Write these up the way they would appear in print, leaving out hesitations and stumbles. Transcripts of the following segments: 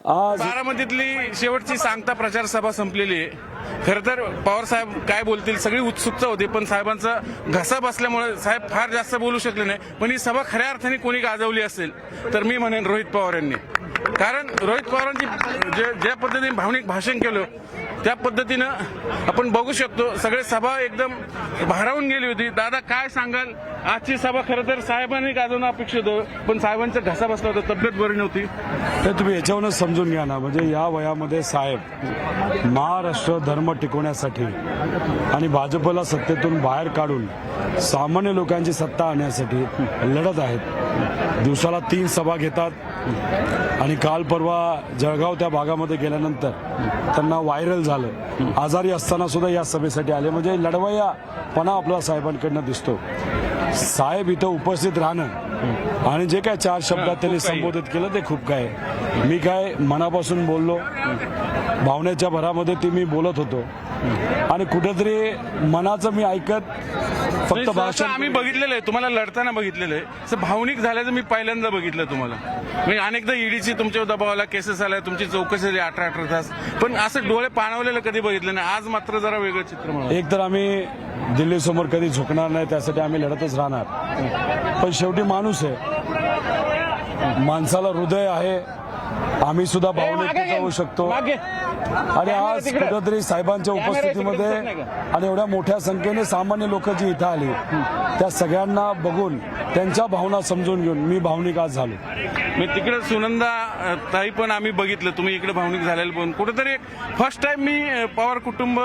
आज बारामतीतली शेवटची सांगता प्रचार सभा संपलेली आहे. खरं तर पवार साहेब काय बोलतील सगळी उत्सुकता होती, पण साहेबांचा घसा बसल्यामुळे साहेब फार जास्त बोलू शकले नाही. पण ही सभा खऱ्या अर्थाने कोणी गाजवली असेल तर मी म्हणेन रोहित पवार यांनी. कारण रोहित पवारांची ज्या पद्धतीने भावनिक भाषण केलं त्या पद्धतीनं आपण बघू शकतो सगळे सभा एकदम भारावून गेली होती. दादा काय सांगाल, आजची सभा खरं तर साहेबांनी गाजवणं अपेक्षित होतं, पण साहेबांचा घसा बसला होता, तब्येत बरी नव्हती. तर तुम्ही याच्यावरूनच समजून घ्या ना, म्हणजे या वयामध्ये साहेब महाराष्ट्र धर्म टिकवण्यासाठी आणि भाजपला सत्तेतून बाहेर काढून सामान्य लोकांची सत्ता आणण्यासाठी लढत आहेत. दिवसाला 3 सभा घेतात आणि काल परवा जळगाव त्या भागामध्ये गेल्यानंतर त्यांना व्हायरल झालं. आजारी असताना सुद्धा या सभेसाठी आले, म्हणजे लढवय्यापणा आपला साहेबांकडनं दिसतो. साहेब इथं उपस्थित राहणं आणि जे काय 4 शब्दात त्यांनी संबोधित केलं ते खूप काय. मी काय मनापासून बोललो, भावनेच्या भरामध्ये ती मी बोलत होतो आणि कुठेतरी मनाचं मी ऐकत फक्त भाषण. आम्ही बघितलेलं आहे, तुम्हाला लढताना बघितलेलं आहे, असं भावनिक झाल्याचं मी पहिल्यांदा बघितलं तुम्हाला. म्हणजे अनेकदा ईडीची तुमच्या दबावाला केसेस आल्या, तुमची चौकशी झाली 18 तास, पण असं डोळे पाणवलेलं कधी बघितलं नाही. आज मात्र जरा वेगळं चित्र म्हणून. एक तर आम्ही दिल्लीसमोर कधी झुकणार नाही, त्यासाठी आम्ही लढतच राहणार. पण शेवटी माणूस आहे, माणसाला हृदय आहे, आम्ही सुद्धा भावनिक होऊ शकतो. आणि आज कुठेतरी साहेबांच्या उपस्थितीमध्ये आणि एवढ्या मोठ्या संख्येने सामान्य लोक जी इथं आली त्या सगळ्यांना बघून त्यांच्या भावना समजून घेऊन मी भावनिक आज झालो. मी तिकडे सुनंदा ताई पण आम्ही बघितलं, तुम्ही इकडे भावनिक झालेलं पण कुठेतरी फर्स्ट टाइम मी पवार कुटुंब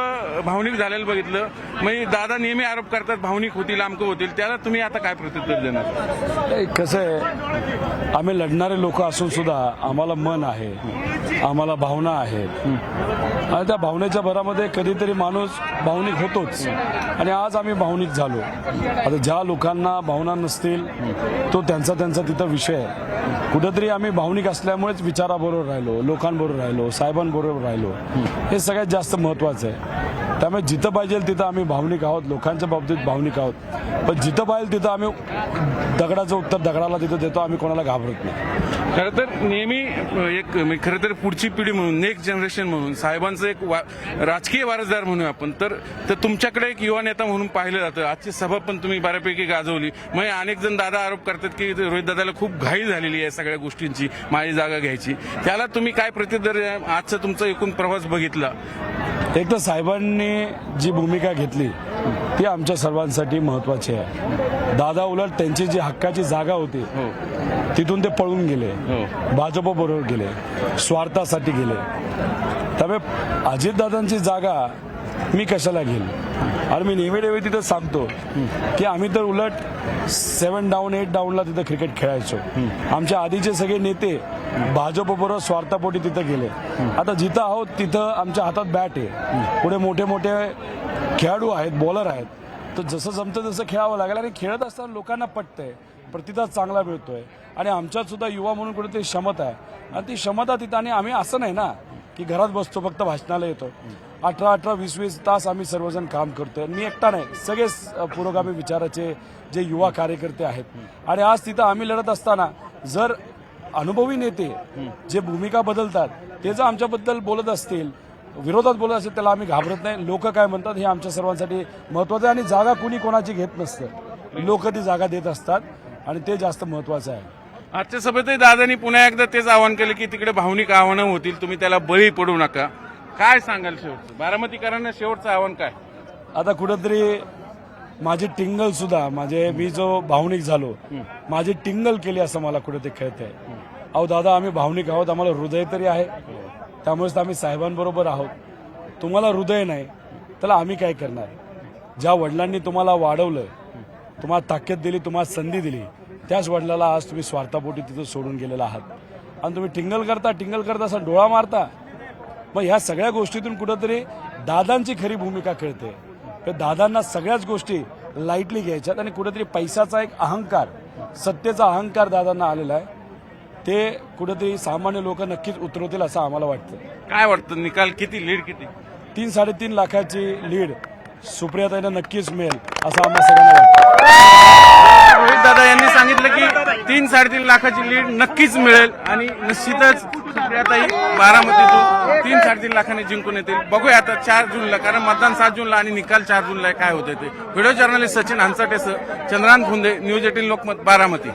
भावनिक झालेलं बघितलं. म्हणजे दादा नेहमी आरोप करतात भावनिक होतील आमकं होतील, त्याला तुम्ही आता काय प्रत्युत्तर देणार? कसं आहे, आम्ही लढणारे लोक असून सुद्धा आम्हाला मन आहे, आम्हाला भावना आहेत आणि त्या भावनेच्या भरामध्ये कधीतरी माणूस भावनिक होतोच आणि आज आम्ही भावनिक झालो. आता ज्या लोकांना भावना नसतील तो त्यांचा तिथं विषय आहे. कुठेतरी आम्ही भावनिक असल्यामुळेच विचाराबरोबर राहिलो, लोकांबरोबर राहिलो, साहेबांबरोबर राहिलो, हे सगळ्यात जास्त महत्वाचं आहे. त्यामुळे जिथं पाहिजे तिथं आम्ही भावनिक आहोत, लोकांच्या बाबतीत भावनिक आहोत. पण जिथं पाहिजे तिथं आम्ही दगडाचं उत्तर दगडाला तिथं देतो, आम्ही कोणाला घाबरत नाही. खरं तर नेहमी एक खरं तर पुढची पिढी म्हणून, नेक्स्ट जनरेशन म्हणून, साहेबांचं एक राजकीय वारसदार म्हणून आपण तर तुमच्याकडे एक युवा नेता म्हणून पाहिलं जातं. आजची सभा पण तुम्ही बऱ्यापैकी गाजवली. म्हणजे अनेक जण दादा आरोप करतात की रोहित दादाला खूप घाई झालेली आहे सगळ्या गोष्टींची, माझी जागा घ्यायची. त्याला तुम्ही काय प्रत्युत्तर, आजचा तुमचा एकूण प्रवास बघितला? एक तर साहेबांनी जी भूमिका घेतली ती आमच्या सर्वांसाठी महत्वाची आहे. दादा उलट त्यांची जी हक्काची जागा होती तिथून ते पळून गेले, भाजप बरोबर गेले, स्वार्थासाठी गेले. त्यामुळे अजितदादांची जागा मी कशाला घेईल. आणि मी नेहमी तिथं सांगतो की आम्ही तर उलट 7 डाऊन 8 डाऊनला तिथं क्रिकेट खेळायचो. आमच्या आधीचे सगळे नेते भाजप बरोबर स्वार्थापोटी तिथं गेले. आता जिथं आहोत तिथं आमच्या हातात बॅट आहे, पुढे मोठे मोठे खेळाडू आहेत, बॉलर आहेत. तर जसं जमतं तसं खेळावं लागेल आणि खेळत असताना लोकांना पटतंय, प्रतिसाद चांगला मिळतोय आणि आमच्यात सुद्धा युवा म्हणून कुठेतरी क्षमता आहे आणि ती क्षमता तिथं. आणि आम्ही असं नाही ना की घरात बसतो फक्त भाषणाला येतो. 18-18, 20-20 तास आम्ही सर्वजण काम करतोय. मी एकटा नाही, सगळे पुरोगामी विचाराचे जे युवा कार्यकर्ते आहेत. आणि आज तिथं आम्ही लढत असताना जर अनुभवी नेते जे भूमिका बदलतात ते जर आमच्याबद्दल बोलत असतील, विरोधात बोलत असेल, त्याला आम्ही घाबरत नाही. लोक काय म्हणतात हे आमच्या सर्वांसाठी महत्वाचं आहे. आणि जागा कुणी कोणाची घेत नसतं, लोक ती जागा देत असतात आणि ते जास्त महत्वाचं आहे. आजच्या सभेतही दादांनी पुन्हा एकदा तेच आवाहन केलं की तिकडे भावनिक आव्हानं होतील, तुम्ही त्याला बळी पडू नका. काय सांगाल शेवटचं बारामतीकरांना शेवटचं आव्हान काय? आता कुठंतरी माझी टिंगल सुद्धा, मी जो भावनिक झालो, माझी टिंगल केली असं मला कुठेतरी कळतंय. अहो दादा, आम्ही भावनिक आहोत, आम्हाला हृदय तरी आहे, त्यामुळेच आम्ही साहेबांबरोबर आहोत. तुम्हाला हृदय नाही तर आम्ही काय करणार? ज्या वडिलांनी तुम्हाला वाढवलं, तुम्हाला ताकद दिली, तुम्हाला संधी दिली, त्याच वडिलाला आज तुम्ही स्वार्थापोटी तिथं सोडून गेलेला आहात आणि तुम्ही टिंगल करता असा डोळा मारता. मग ह्या सगळ्या गोष्टीतून कुठंतरी दादांची खरी भूमिका कळते. तर दादांना सगळ्याच गोष्टी लाईटली घ्यायच्यात आणि कुठेतरी पैशाचा एक अहंकार, सत्तेचा अहंकार दादांना आलेला आहे. ते कुठेतरी सामान्य लोक नक्कीच उतरवतील असं आम्हाला वाटतं. काय वाटतं, निकाल किती, लीड किती? 3-3.5 लाखाची लीड सुप्रियाताईंना नक्कीच मिळेल असं आम्हाला सगळ्यांना वाटतं. दादा यांनी सांगितलं की 3-3.5 लाखाची लीड नक्कीच मिळेल आणि निश्चितच सुप्रियाताई बारामतीतून 3-3.5 लाखांनी जिंकून येतील. बघूया आता 4 जूनला, कारण मतदान 7 जूनला आणि निकाल 4 जूनला काय होते ते. व्हिडिओ जर्नलिस्ट सचिन हंचाटेसह चंद्रांत फुंदे, न्यूज 18 लोकमत, बारामती.